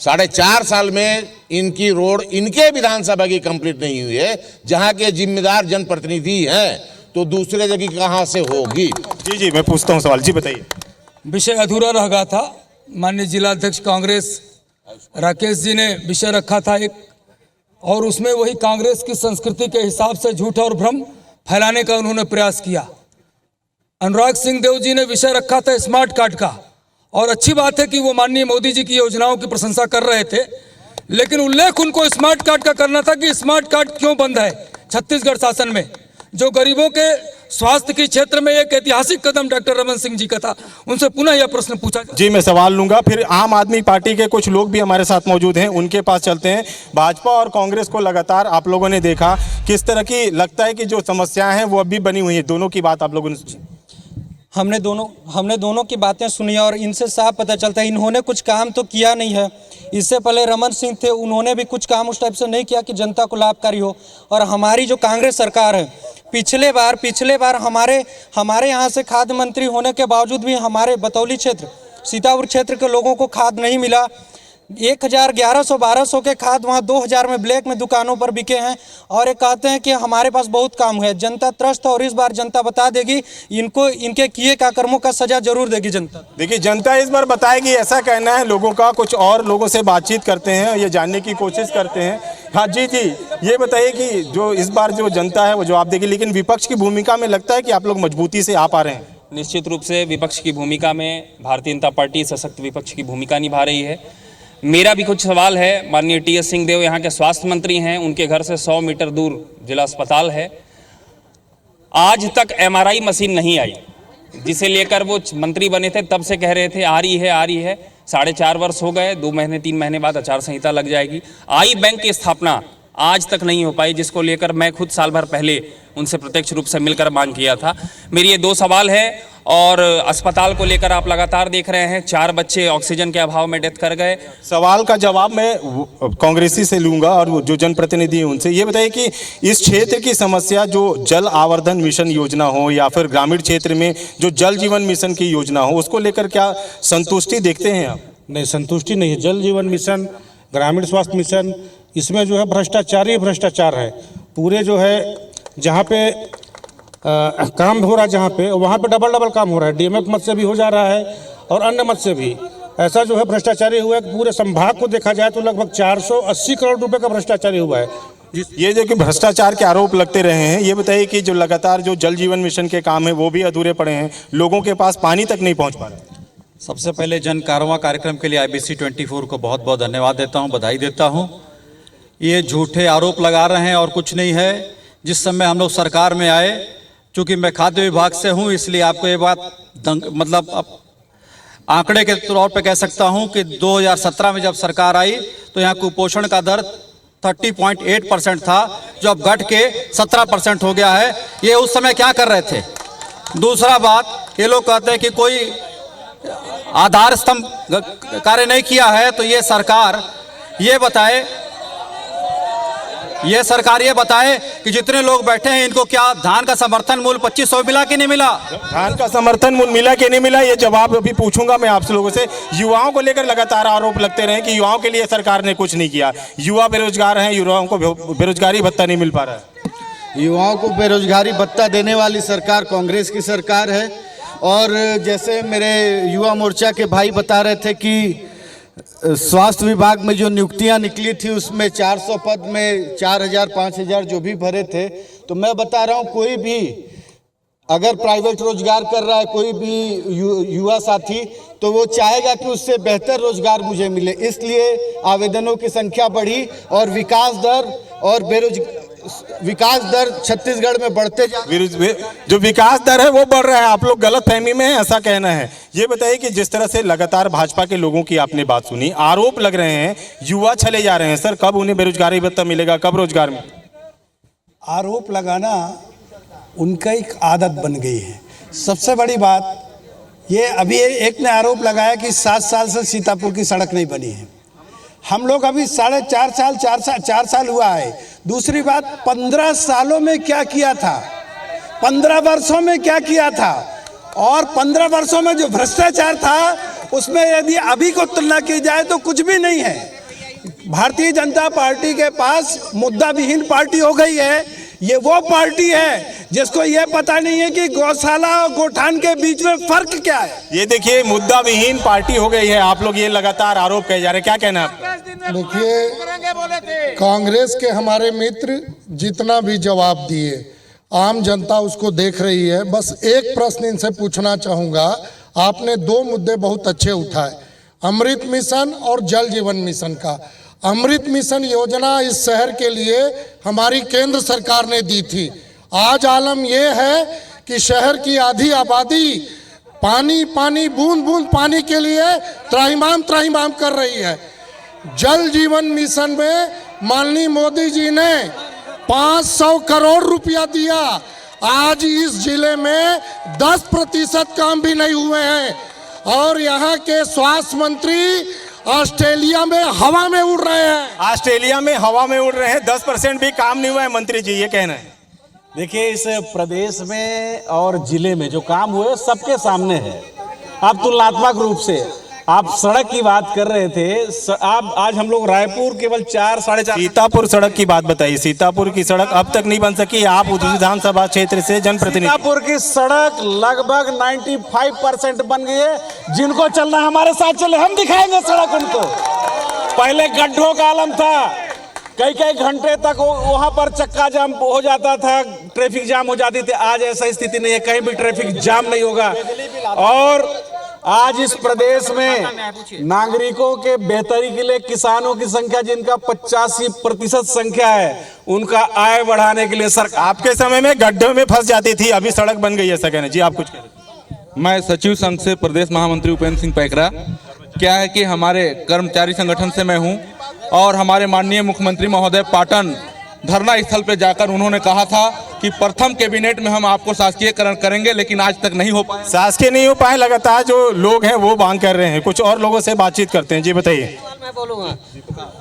4.5 साल में इनकी रोड इनके विधानसभा की कंप्लीट नहीं हुई है। जहां के जिम्मेदार जनप्रतिनिधि हैं तो दूसरे जगह कहां से होगी। जी जी, मैं पूछता हूं सवाल, जी बताइए। विषय अधूरा रह गया था। माननीय जिलाध्यक्ष कांग्रेस राकेश जी ने विषय रखा था एक, और उसमें वही कांग्रेस की संस्कृति के हिसाब से झूठ और भ्रम फैलाने का उन्होंने प्रयास किया। अनुराग सिंह देव जी ने विषय रखा था स्मार्ट कार्ड का, और अच्छी बात है कि वो माननीय मोदी जी की योजनाओं की प्रशंसा कर रहे थे, लेकिन उल्लेख उनको स्मार्ट कार्ड का करना था कि स्मार्ट कार्ड क्यों बंद है छत्तीसगढ़ शासन में। जो गरीबों के स्वास्थ्य के क्षेत्र में एक ऐतिहासिक कदम डॉक्टर रमन सिंह जी का था, उनसे पुनः यह प्रश्न पूछा। जी, मैं सवाल लूंगा। फिर आम आदमी पार्टी के कुछ लोग भी हमारे साथ मौजूद हैं, उनके पास चलते हैं। भाजपा और कांग्रेस को लगातार आप लोगों ने देखा, किस तरह की लगता है कि जो समस्याएं हैं वो अभी बनी हुई हैं, दोनों की बात आप लोगों ने सुनी? हमने दोनों की बातें सुनी और इनसे साफ पता चलता है इन्होंने कुछ काम तो किया नहीं है। इससे पहले रमन सिंह थे, उन्होंने भी कुछ काम उस टाइप से नहीं किया कि जनता को लाभकारी हो। और हमारी जो कांग्रेस सरकार है, पिछले बार हमारे यहाँ से खाद्य मंत्री होने के बावजूद भी हमारे बतौली क्षेत्र सीतापुर क्षेत्र के लोगों को खाद नहीं मिला। 1100-1200 के खाद वहाँ 2000 में ब्लैक में दुकानों पर बिके हैं। और ये कहते हैं कि हमारे पास बहुत काम है। जनता त्रस्त, और इस बार जनता बता देगी इनको, इनके किए का कर्मों का सजा जरूर देगी जनता। देखिए, जनता इस बार बताएगी, ऐसा कहना है लोगों का। कुछ और लोगों से बातचीत करते हैं, ये जानने की कोशिश करते हैं। हाँ जी, ये बताइए कि जो इस बार जो जनता है वो जवाब देगी, लेकिन विपक्ष की भूमिका में लगता है कि आप लोग मजबूती से आ पा रहे हैं? निश्चित रूप से विपक्ष की भूमिका में भारतीय जनता पार्टी सशक्त विपक्ष की भूमिका निभा रही है। मेरा भी कुछ सवाल है। माननीय टी.एस. सिंहदेव यहाँ के स्वास्थ्य मंत्री हैं, उनके घर से 100 मीटर दूर जिला अस्पताल है। आज तक MRI मशीन नहीं आई, जिसे लेकर वो मंत्री बने थे तब से कह रहे थे आ रही है। 4.5 वर्ष हो गए, 2 महीने 3 महीने बाद आचार संहिता लग जाएगी। आई बैंक की स्थापना आज तक नहीं हो पाई, जिसको लेकर मैं खुद साल भर पहले उनसे प्रत्यक्ष रूप से मिलकर मांग किया था। मेरी ये 2 सवाल है। और अस्पताल को लेकर आप लगातार देख रहे हैं, 4 बच्चे ऑक्सीजन के अभाव में डेथ कर गए। सवाल का जवाब मैं कांग्रेसी से लूंगा और जो जनप्रतिनिधि हैं उनसे। ये बताइए कि इस क्षेत्र की समस्या, जो जल आवर्धन मिशन योजना हो या फिर ग्रामीण क्षेत्र में जो जल जीवन मिशन की योजना हो, उसको लेकर क्या संतुष्टि देखते हैं आप? नहीं, संतुष्टि नहीं है। जल जीवन मिशन, ग्रामीण स्वास्थ्य मिशन, इसमें जो है भ्रष्टाचार ही भ्रष्टाचार है। पूरे जो है जहाँ पे काम हो रहा है, जहाँ पे वहाँ पे डबल काम हो रहा है। DMF मद से भी हो जा रहा है और अन्य मद से भी। ऐसा जो है भ्रष्टाचारी हुआ है कि पूरे संभाग को देखा जाए तो लगभग 480 करोड़ रुपए का भ्रष्टाचारी हुआ है। ये जो कि भ्रष्टाचार के आरोप लगते रहे हैं, ये बताइए कि जो लगातार जो जल जीवन मिशन के काम है वो भी अधूरे पड़े हैं, लोगों के पास पानी तक नहीं पहुँच पा रहा। सबसे पहले जन कारवां कार्यक्रम के लिए IBC 24 को बहुत बहुत धन्यवाद देता हूँ, बधाई देता हूँ। ये झूठे आरोप लगा रहे हैं और कुछ नहीं है। जिस समय हम लोग सरकार में आए, चूँकि मैं खाद्य विभाग से हूँ, इसलिए आपको ये बात मतलब अब आंकड़े के तौर पे कह सकता हूँ कि 2017 में जब सरकार आई तो यहाँ कुपोषण का दर 30.8% था, जो अब घट के 17% हो गया है। ये उस समय क्या कर रहे थे? दूसरा बात, ये लोग कहते हैं कि कोई आधार स्तंभ कार्य नहीं किया है, तो ये सरकार ये बताए कि जितने लोग बैठे हैं इनको क्या धान का समर्थन मूल्य 2500 मिला कि नहीं मिला? धान का समर्थन मूल्य मिला कि नहीं मिला, ये जवाब अभी पूछूंगा मैं आप लोगों से। युवाओं को लेकर लगातार आरोप लगते रहे कि युवाओं के लिए सरकार ने कुछ नहीं किया। युवा बेरोजगार हैं, युवाओं को बेरोजगारी भत्ता नहीं मिल पा रहा है। युवाओं को बेरोजगारी भत्ता देने वाली सरकार कांग्रेस की सरकार है। और जैसे मेरे युवा मोर्चा के भाई बता रहे थे कि स्वास्थ्य विभाग में जो नियुक्तियां निकली थी उसमें 400 पद में 4000-5000 जो भी भरे थे, तो मैं बता रहा हूं कोई भी अगर प्राइवेट रोजगार कर रहा है कोई भी युवा साथी, तो वो चाहेगा कि उससे बेहतर रोजगार मुझे मिले। इसलिए आवेदनों की संख्या बढ़ी और विकास दर छत्तीसगढ़ में बढ़ते जो विकास दर है वो बढ़ रहा है। आप लोग गलत फहमी में हैं, ऐसा कहना है। ये बताइए कि जिस तरह से लगातार भाजपा के लोगों की आपने बात सुनी, आरोप लग रहे हैं युवा चले जा रहे हैं। सर, कब उन्हें बेरोजगारी भत्ता मिलेगा, कब रोजगार में? आरोप लगाना उनका एक आदत बन गई है। सबसे बड़ी बात ये, अभी एक ने आरोप लगाया कि 7 साल से सीतापुर की सड़क नहीं बनी है। हम लोग अभी 4 साल हुआ है। दूसरी बात, 15 सालों में क्या किया था, 15 वर्षों में क्या किया था, और 15 वर्षों में जो भ्रष्टाचार था उसमें यदि अभी को तुलना की जाए तो कुछ भी नहीं है। भारतीय जनता पार्टी के पास मुद्दा विहीन पार्टी हो गई है। ये वो पार्टी है जिसको ये पता नहीं है कि गौशाला और गोठान के बीच में फर्क क्या है। ये देखिए मुद्दा विहीन पार्टी हो गई है, आप लोग ये लगातार आरोप किए जा रहे हैं, क्या कहना है आपका? देखिए, कांग्रेस के हमारे मित्र जितना भी जवाब दिए, आम जनता उसको देख रही है। बस एक प्रश्न इनसे पूछना चाहूँगा, आपने दो मुद्दे बहुत अच्छे उठाए, अमृत मिशन और जल जीवन मिशन का। अमृत मिशन योजना इस शहर के लिए हमारी केंद्र सरकार ने दी थी। आज आलम यह है कि शहर की आधी आबादी पानी पानी बूंद बूंद पानी के लिए त्राहिमाम कर रही है। जल जीवन मिशन में माननीय मोदी जी ने 500 करोड़ रुपया दिया। आज इस जिले में 10% काम भी नहीं हुए हैं और यहाँ के स्वास्थ्य मंत्री ऑस्ट्रेलिया में हवा में उड़ रहे हैं। ऑस्ट्रेलिया में हवा में उड़ रहे हैं, 10% भी काम नहीं हुआ है। मंत्री जी ये कहना है। देखिए, इस प्रदेश में और जिले में जो काम हुए सबके सामने है। आप तुलनात्मक रूप से आप सड़क की बात कर रहे थे, आप आज हम लोग रायपुर केवल 4-4.5 सीतापुर सड़क की बात बताइए। सीतापुर की सड़क अब तक नहीं बन सकी। आप विधानसभा क्षेत्र से जनप्रतिनिधि। सीतापुर की सड़क लगभग 95% बन गई है। जिनको चलना हमारे साथ चले, हम दिखाएंगे सड़क उनको। पहले गड्ढों का आलम था, कई घंटे तक वहां पर चक्का जाम हो जाता था, ट्रैफिक जाम हो जाती थी। आज ऐसा स्थिति नहीं है, कहीं भी ट्रैफिक जाम नहीं होगा। और आज इस प्रदेश में नागरिकों के बेहतरी के लिए किसानों की संख्या जिनका 85% संख्या है, उनका आय बढ़ाने के लिए सरकार। आपके समय में गड्ढों में फंस जाती थी, अभी सड़क बन गई है। ऐसा कहना जी, आप कुछ कहें। मैं सचिव संघ से प्रदेश महामंत्री उपेंद्र सिंह पैकरा। क्या है कि हमारे कर्मचारी संगठन से मैं हूं और हमारे माननीय मुख्यमंत्री महोदय पाटन धरना स्थल पे जाकर उन्होंने कहा था कि प्रथम कैबिनेट में हम आपको शासकीयकरण करेंगे, लेकिन आज तक नहीं हो पाए। शासकीय नहीं हो पाए, लगातार जो लोग हैं वो मांग कर रहे हैं। कुछ और लोगों से बातचीत करते हैं। जी बताइए। मैं बोलूँगा,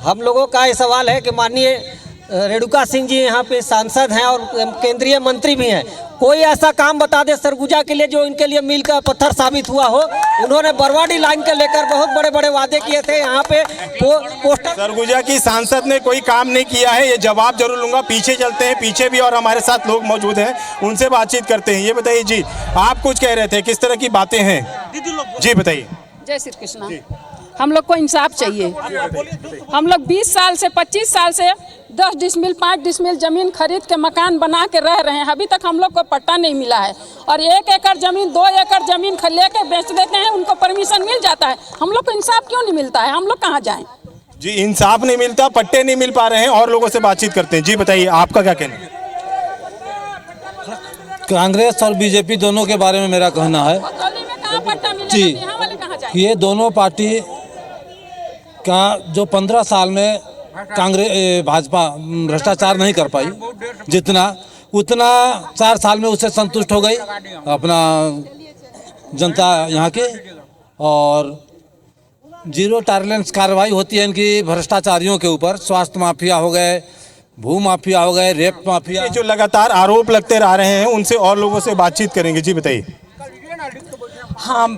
हम लोगों का ये सवाल है कि माननीय रेणुका सिंह जी यहाँ पे सांसद हैं और केंद्रीय मंत्री भी हैं। कोई ऐसा काम बता दे सरगुजा के लिए जो इनके लिए मील का पत्थर साबित हुआ हो। उन्होंने बरवाडी लाइन के लेकर बहुत बड़े बड़े वादे किए थे। यहाँ पे पोस्टर सरगुजा की सांसद ने कोई काम नहीं किया है, ये जवाब जरूर लूंगा। पीछे चलते हैं, पीछे भी और हमारे साथ लोग मौजूद हैं, उनसे बातचीत करते हैं। ये बताइए जी, आप कुछ कह रहे थे, किस तरह की बातें हैं? जी बताइए। जय श्री कृष्णा। हम लोग को इंसाफ चाहिए। हम लोग 20 साल से 25 साल से 10 डिसमिल 5 डिसमिल जमीन खरीद के मकान बना के रह रहे हैं। अभी तक हम लोग को पट्टा नहीं मिला है और 1 एकड़ जमीन 2 एकड़ जमीन लेके बेच देते हैं, उनको परमिशन मिल जाता है। हम लोग को इंसाफ क्यों नहीं मिलता है? हम लोग कहाँ जाएं? जी, इंसाफ नहीं मिलता, पट्टे नहीं मिल पा रहे हैं और लोगों से बातचीत करते हैं। जी बताइए, आपका क्या कहना है? कांग्रेस और बीजेपी दोनों के बारे में मेरा कहना है जी, ये दोनों पार्टी का जो 15 साल में कांग्रेस भाजपा भ्रष्टाचार नहीं कर पाई जितना, उतना 4 साल में उससे संतुष्ट हो गई अपना जनता यहाँ की। और जीरो टॉलरेंस कार्रवाई होती है इनकी भ्रष्टाचारियों के ऊपर। स्वास्थ्य माफिया हो गए, भू माफिया हो गए, रेप माफिया। जो लगातार आरोप लगते आ रहे हैं, उनसे और लोगों से बातचीत करेंगे। जी बताइए। हाँ,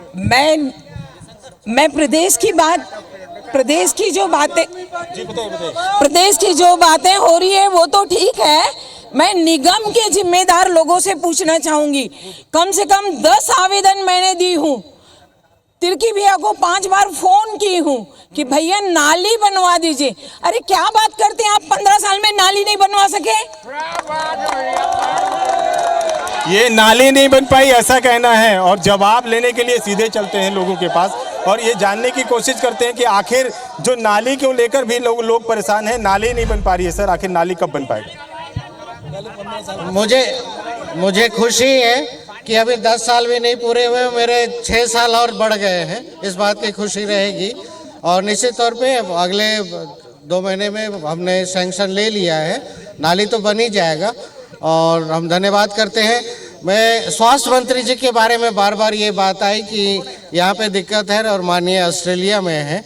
मैं प्रदेश की जो बातें हो रही है वो तो ठीक है। मैं निगम के जिम्मेदार लोगों से पूछना चाहूंगी, कम से कम 10 आवेदन मैंने दी हूँ। तिर्की भैया को 5 बार फोन की हूँ कि भैया नाली बनवा दीजिए। अरे क्या बात करते हैं आप, 15 साल में नाली नहीं बनवा सके? ये नाली नहीं बन पाई ऐसा कहना है और जवाब लेने के लिए सीधे चलते हैं लोगों के पास और ये जानने की कोशिश करते हैं कि आखिर जो नाली को लेकर भी लोग परेशान हैं, नाली नहीं बन पा रही है। सर, आखिर नाली कब बन पाएगी? मुझे खुशी है कि अभी 10 साल भी नहीं पूरे हुए, मेरे 6 साल और बढ़ गए हैं। इस बात की खुशी रहेगी और निश्चित तौर पे अगले 2 महीने में हमने सैंक्शन ले लिया है, नाली तो बन ही जाएगा और हम धन्यवाद करते हैं। मैं स्वास्थ्य मंत्री जी के बारे में बार बार ये बात आई कि यहाँ पे दिक्कत है और माननीय ऑस्ट्रेलिया में है।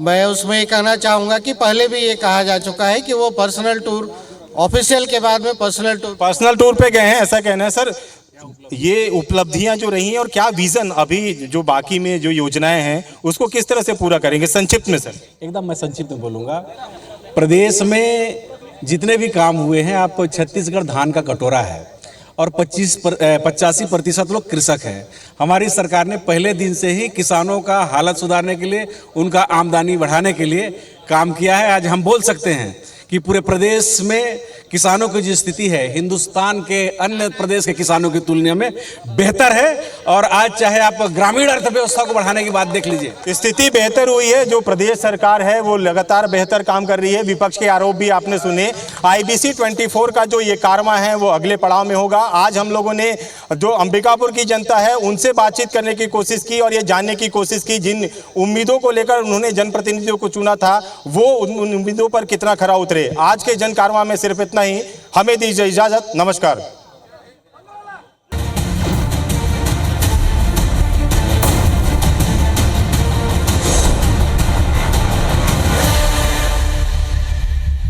मैं उसमें ये कहना चाहूँगा कि पहले भी ये कहा जा चुका है कि वो पर्सनल टूर, ऑफिशियल के बाद में पर्सनल टूर पे गए हैं, ऐसा कहना है। सर, ये उपलब्धियां जो रही हैं और क्या विजन अभी जो बाकी में जो योजनाएं हैं उसको किस तरह से पूरा करेंगे, संक्षिप्त में सर? एकदम मैं संक्षिप्त में बोलूँगा। प्रदेश में जितने भी काम हुए हैं, आप छत्तीसगढ़ धान का कटोरा है और 85% लोग कृषक हैं। हमारी सरकार ने पहले दिन से ही किसानों का हालत सुधारने के लिए, उनका आमदनी बढ़ाने के लिए काम किया है। आज हम बोल सकते हैं कि पूरे प्रदेश में किसानों की जो स्थिति है हिंदुस्तान के अन्य प्रदेश के किसानों की तुलना में बेहतर है। और आज चाहे आप ग्रामीण अर्थव्यवस्था को बढ़ाने की बात देख लीजिए, स्थिति बेहतर हुई है। जो प्रदेश सरकार है वो लगातार बेहतर काम कर रही है। विपक्ष के आरोप भी आपने सुने। IBC 24 का जो ये कारवां है वो अगले पड़ाव में होगा। आज हम लोगों ने जो अंबिकापुर की जनता है उनसे बातचीत करने की कोशिश की और ये जानने की कोशिश की जिन उम्मीदों को लेकर उन्होंने जनप्रतिनिधियों को चुना था वो उन उम्मीदों पर कितना खरा उतरे। आज के जन कारवां में सिर्फ इतना ही। हमें दीजिए इजाजत। नमस्कार।